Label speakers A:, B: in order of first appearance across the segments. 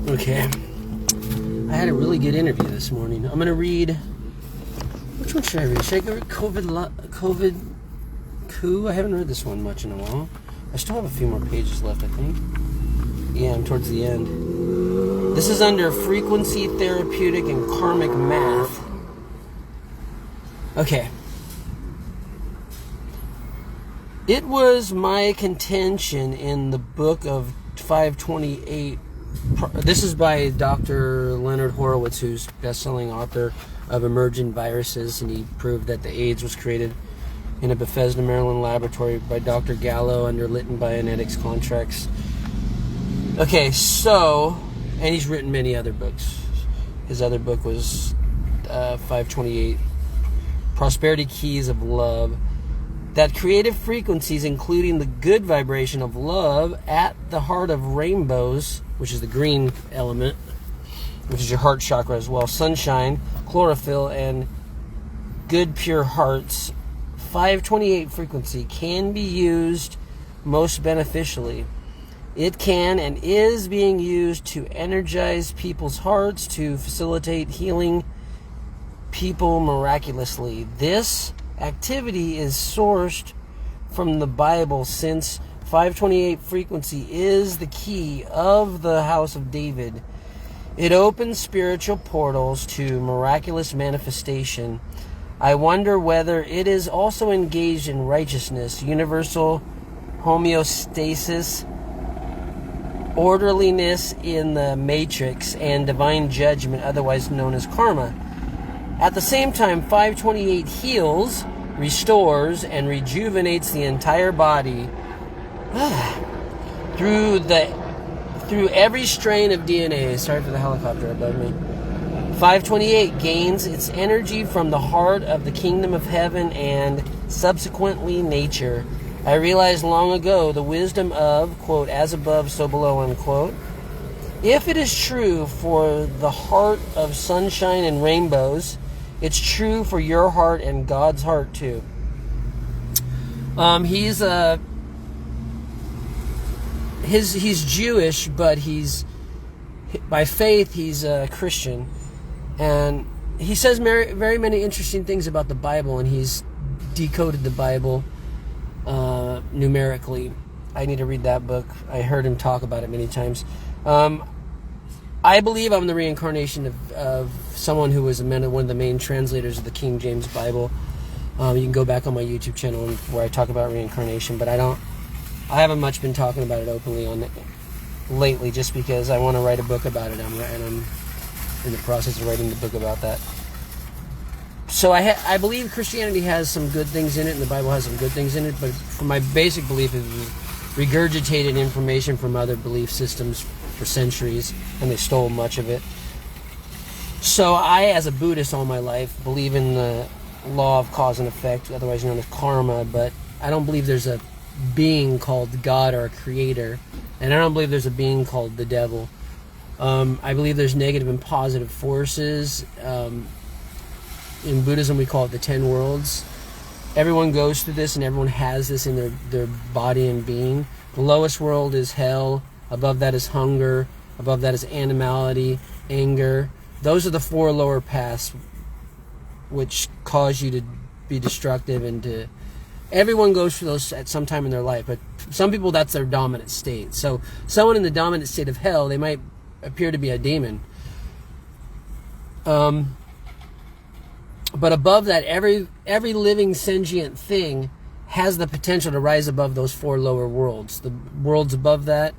A: Okay. I had a really good interview this morning. I'm going to read... Which one should I read? Should I go read COVID Coup? I haven't read this one much in a while. I still have a few more pages left, I think. Yeah, I'm towards the end. This is under Frequency, Therapeutic, and Karmic Math. Okay. It was my contention in the book of 528. This is by Dr. Leonard Horowitz, who's best-selling author of Emergent Viruses, and he proved that the AIDS was created in a Bethesda, Maryland laboratory by Dr. Gallo under Lytton Bionetics contracts. Okay, so, and he's written many other books. His other book was 528, Prosperity Keys of Love. That creative frequencies, including the good vibration of love at the heart of rainbows, which is the green element, which is your heart chakra as well, sunshine, chlorophyll, and good pure hearts, 528 frequency can be used most beneficially. It can and is being used to energize people's hearts, to facilitate healing people miraculously. This activity is sourced from the Bible, since 528 frequency is the key of the House of David. It opens spiritual portals to miraculous manifestation. I wonder whether it is also engaged in righteousness, universal homeostasis, orderliness in the matrix, and divine judgment, otherwise known as karma. At the same time, 528 heals, restores, and rejuvenates the entire body through every strain of DNA. Sorry for the helicopter above me. 528 gains its energy from the heart of the kingdom of heaven and subsequently nature. I realized long ago the wisdom of, quote, as above, so below, unquote. If it is true for the heart of sunshine and rainbows, it's true for your heart and God's heart too. He's Jewish, but he's by faith he's a Christian. And he says very, very many interesting things about the Bible, and he's decoded the Bible numerically. I need to read that book. I heard him talk about it many times. I believe I'm the reincarnation of someone who was one of the main translators of the King James Bible. You can go back on my YouTube channel where I talk about reincarnation, but I haven't much been talking about it openly on it lately, just because I want to write a book about it, and I'm in the process of writing the book about that. So I believe Christianity has some good things in it, and the Bible has some good things in it, but for my basic belief is regurgitated information from other belief systems for centuries, and they stole much of it. So I, as a Buddhist all my life, believe in the law of cause and effect, otherwise known as karma, but I don't believe there's a being called God or a creator, and I don't believe there's a being called the devil. I believe there's negative and positive forces. In Buddhism we call it the 10 worlds. Everyone goes through this, and everyone has this in their body and being. The lowest world is hell. Above that is hunger. Above that is animality, anger. Those are the 4 lower paths which cause you to be destructive, and to... Everyone goes through those at some time in their life, but some people, that's their dominant state. So someone in the dominant state of hell, they might appear to be a demon. But above that, every living sentient thing has the potential to rise above those 4 lower worlds. The worlds above that,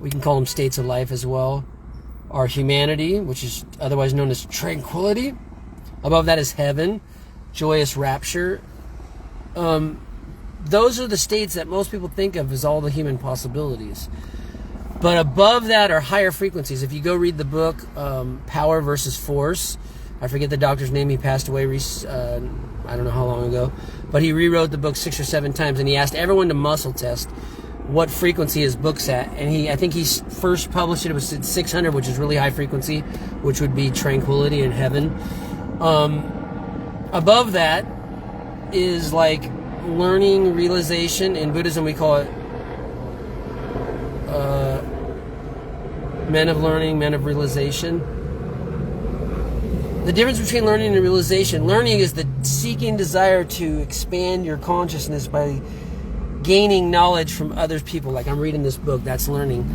A: we can call them states of life as well, are humanity, which is otherwise known as tranquility. Above that is heaven, joyous rapture. Those are the states that most people think of as all the human possibilities. But above that are higher frequencies. If you go read the book Power versus Force, I forget the doctor's name, he passed away I don't know how long ago, but he rewrote the book 6 or 7 times, and he asked everyone to muscle test what frequency his book's at, and I think he first published it was at 600, which is really high frequency, which would be tranquility in heaven. Above that is like learning, realization. In Buddhism we call it men of learning, men of realization. The difference between learning and realization: learning is the seeking desire to expand your consciousness by gaining knowledge from other people. Like, I'm reading this book, that's learning.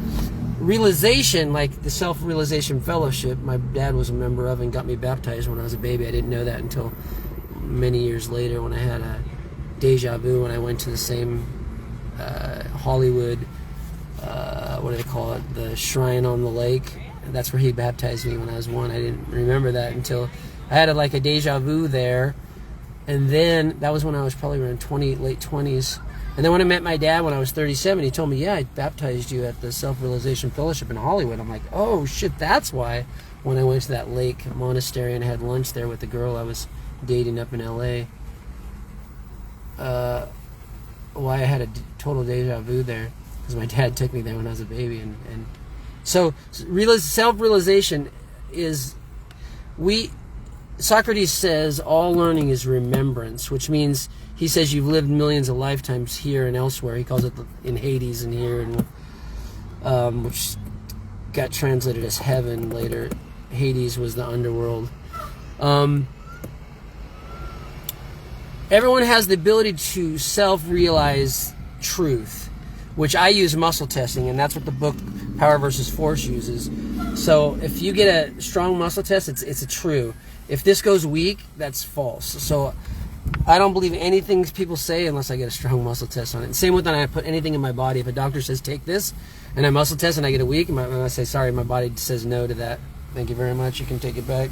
A: Realization, like the Self-Realization Fellowship, my dad was a member of and got me baptized when I was a baby. I didn't know that until many years later when I had a deja vu when I went to the same Hollywood, what do they call it, the shrine on the lake. That's where he baptized me when I was 1. I didn't remember that until I had a deja vu there. And then that was when I was probably around late 20s. And then when I met my dad when I was 37, he told me, yeah, I baptized you at the Self-Realization Fellowship in Hollywood. I'm like, oh shit, that's why. When I went to that lake monastery and had lunch there with the girl I was dating up in LA, why I had a total deja vu there, because my dad took me there when I was a baby. And so self-realization is, Socrates says all learning is remembrance, which means, he says, you've lived millions of lifetimes here and elsewhere. He calls it in Hades and here, and which got translated as heaven later. Hades was the underworld. Everyone has the ability to self-realize truth, which I use muscle testing, and that's what the book Power versus Force uses. So if you get a strong muscle test, it's a true. If this goes weak, that's false. So I don't believe anything people say unless I get a strong muscle test on it. And same with when I put anything in my body. If a doctor says take this, and I muscle test and I get a weak, and I say sorry, my body says no to that. Thank you very much. You can take it back.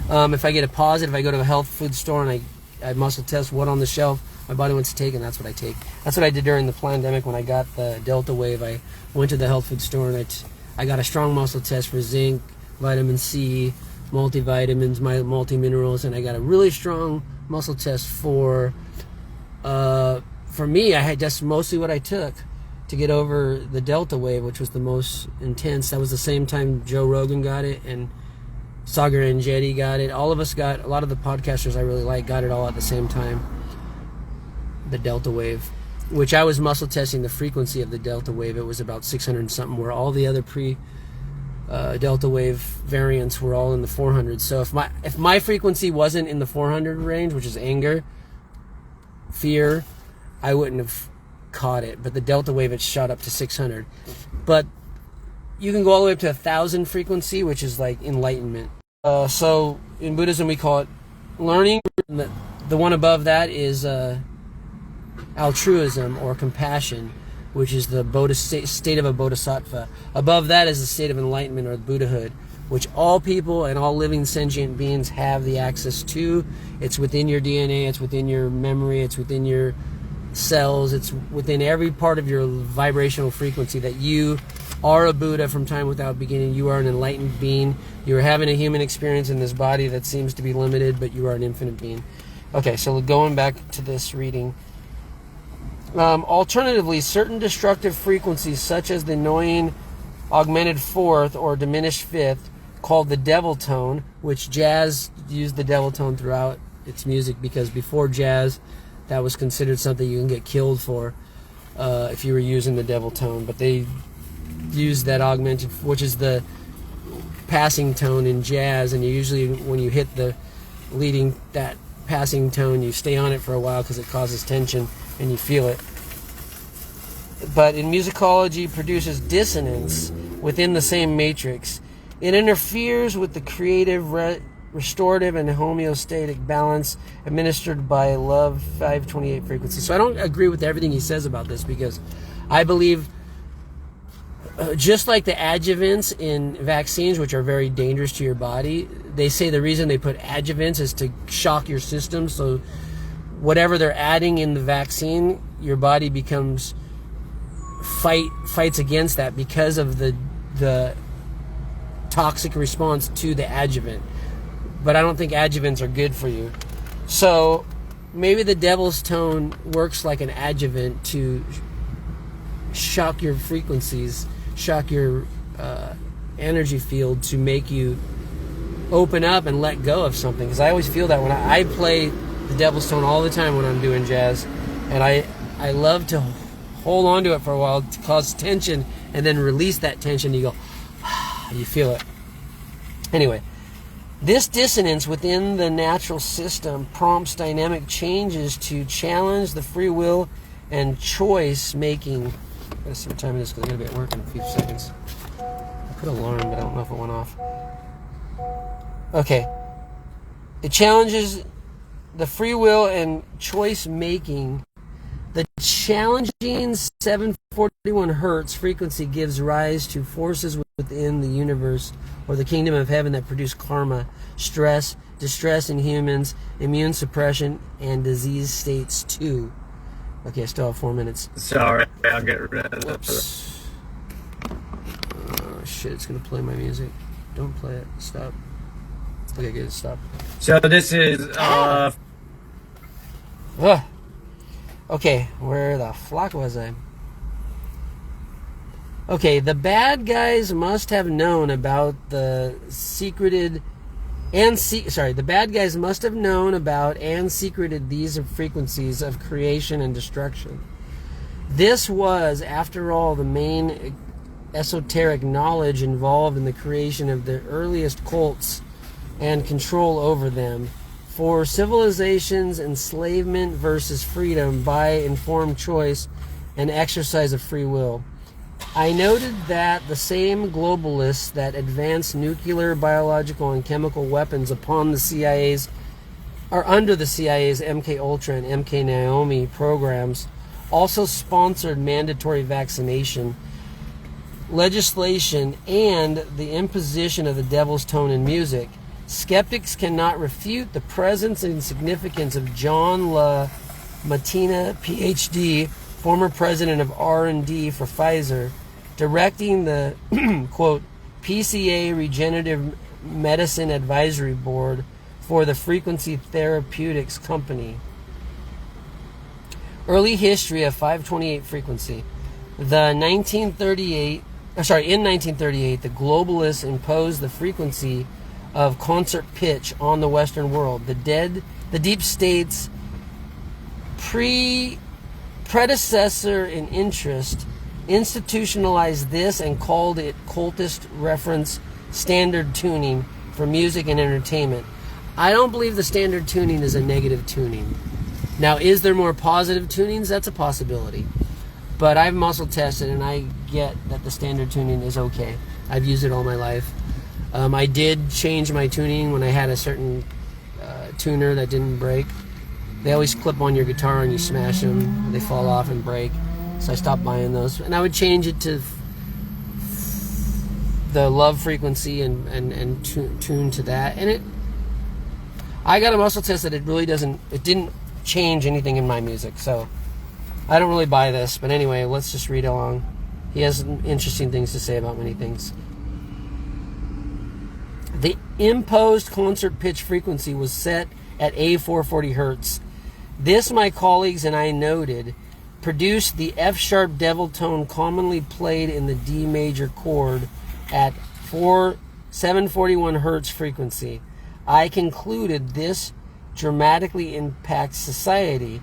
A: If I get a positive, I go to a health food store and I muscle test what on the shelf my body wants to take, and that's what I take. That's what I did during the pandemic when I got the Delta wave. I went to the health food store and I got a strong muscle test for zinc, vitamin C, multivitamins, my multi-minerals, and I got a really strong muscle test for me. I had just mostly what I took to get over the Delta wave, which was the most intense. That was the same time Joe Rogan got it and Sagar and Jetty got it. All of us got, a lot of the podcasters I really like got it all at the same time, the Delta wave, which I was muscle testing the frequency of the Delta wave. It was about 600 and something, where all the other Delta wave variants were all in the 400s. So if my frequency wasn't in the 400 range, which is anger, fear, I wouldn't have caught it. But the Delta wave, it shot up to 600. But you can go all the way up to 1,000 frequency, which is like enlightenment. So in Buddhism we call it learning. The one above that is altruism or compassion, which is the state of a bodhisattva. Above that is the state of enlightenment or Buddhahood, which all people and all living sentient beings have the access to. It's within your DNA, it's within your memory, it's within your cells, it's within every part of your vibrational frequency that you are a Buddha from time without beginning. You are an enlightened being. You are having a human experience in this body that seems to be limited, but you are an infinite being. Okay, so going back to this reading. Alternatively, certain destructive frequencies, such as the annoying augmented fourth or diminished fifth, called the devil tone, which jazz used the devil tone throughout its music, because before jazz, that was considered something you can get killed for if you were using the devil tone. But they used that augmented, which is the passing tone in jazz, and you usually, when you hit the leading, that passing tone, you stay on it for a while because it causes tension and you feel it. But in musicology, produces dissonance within the same matrix. It interferes with the creative, restorative, and homeostatic balance administered by love 528 frequency. So I don't agree with everything he says about this, because I believe just like the adjuvants in vaccines, which are very dangerous to your body, they say the reason they put adjuvants is to shock your system. So whatever they're adding in the vaccine, your body becomes fights against that because of the toxic response to the adjuvant. But I don't think adjuvants are good for you. So maybe the devil's tone works like an adjuvant to shock your frequencies, shock your energy field, to make you open up and let go of something. Because I always feel that when I play the devil's tone all the time when I'm doing jazz, and I love to hold on to it for a while to cause tension and then release that tension. You go, You feel it. Anyway, this dissonance within the natural system prompts dynamic changes to challenge the free will and choice making. I gotta see what time it is because I'm gonna be at work in a few seconds. I put an alarm, but I don't know if it went off. Okay. It challenges the free will and choice making. The challenging 741 hertz frequency gives rise to forces within the universe or the kingdom of heaven that produce karma, stress, distress in humans, immune suppression, and disease states too. Okay, I still have 4 minutes.
B: Sorry, I'll get rid of it.
A: Whoops. Oh, shit, it's going to play my music. Don't play it. Stop. Okay, good, stop.
B: So this is,
A: Okay, where the fuck was I? Okay, the bad guys must have known about the secreted the bad guys must have known about and secreted these frequencies of creation and destruction. This was, after all, the main esoteric knowledge involved in the creation of the earliest cults and control over them. For civilization's enslavement versus freedom by informed choice and exercise of free will. I noted that the same globalists that advanced nuclear, biological, and chemical weapons upon the CIA's are under the CIA's MK Ultra and MK Naomi programs also sponsored mandatory vaccination legislation and the imposition of the devil's tone in music. Skeptics cannot refute the presence and significance of John La Mattina, PhD, former president of R&D for Pfizer, directing the, quote, PCA Regenerative Medicine Advisory Board for the Frequency Therapeutics Company. Early history of 528 frequency. In 1938, the globalists imposed the frequency of concert pitch on the Western world. The deep state's predecessor in interest institutionalized this and called it cultist reference standard tuning for music and entertainment. I don't believe the standard tuning is a negative tuning. Now, is there more positive tunings? That's a possibility. But I've muscle tested and I get that the standard tuning is okay. I've used it all my life. I did change my tuning when I had a certain tuner that didn't break. They always clip on your guitar and you smash them. They fall off and break. So I stopped buying those. And I would change it to the love frequency and tune to that. And I got a muscle test that it didn't change anything in my music. So I don't really buy this. But anyway, let's just read along. He has interesting things to say about many things. The imposed concert pitch frequency was set at A440 hertz. This, my colleagues and I noted, produced the F-sharp devil tone commonly played in the D major chord at 741 hertz frequency. I concluded this dramatically impacts society,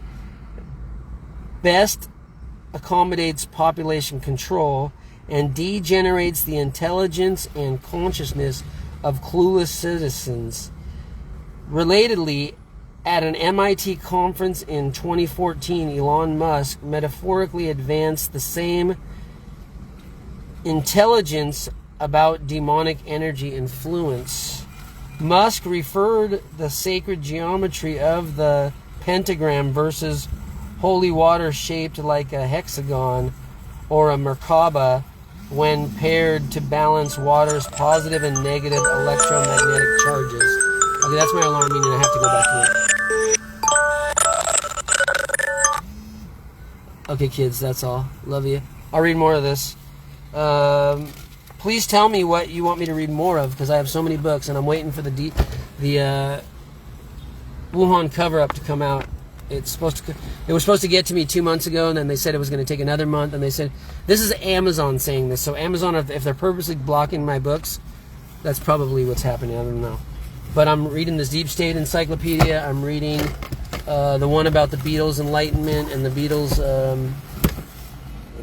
A: best accommodates population control, and degenerates the intelligence and consciousness of clueless citizens. Relatedly, at an MIT conference in 2014, Elon Musk metaphorically advanced the same intelligence about demonic energy influence. Musk referred the sacred geometry of the pentagram versus holy water shaped like a hexagon or a Merkaba when paired to balance water's positive and negative electromagnetic charges. Okay, that's my alarm, meaning I have to go back to work. Okay, kids, that's all. Love you. I'll read more of this. Please tell me what you want me to read more of, because I have so many books, and I'm waiting for the Wuhan cover-up to come out. It was supposed to get to me 2 months ago, and then they said it was going to take another month, and they said, this is Amazon saying this, so Amazon, if they're purposely blocking my books, that's probably what's happening. I don't know. But I'm reading this Deep State Encyclopedia. I'm reading the one about the Beatles' enlightenment and the Beatles'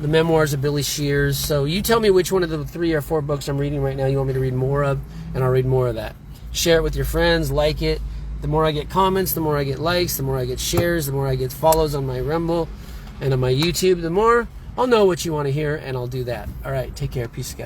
A: The Memoirs of Billy Shears. So you tell me which one of the 3 or 4 books I'm reading right now you want me to read more of, and I'll read more of that. Share it with your friends, like it. The more I get comments, the more I get likes, the more I get shares, the more I get follows on my Rumble and on my YouTube, the more I'll know what you want to hear, and I'll do that. All right, take care. Peace, guys.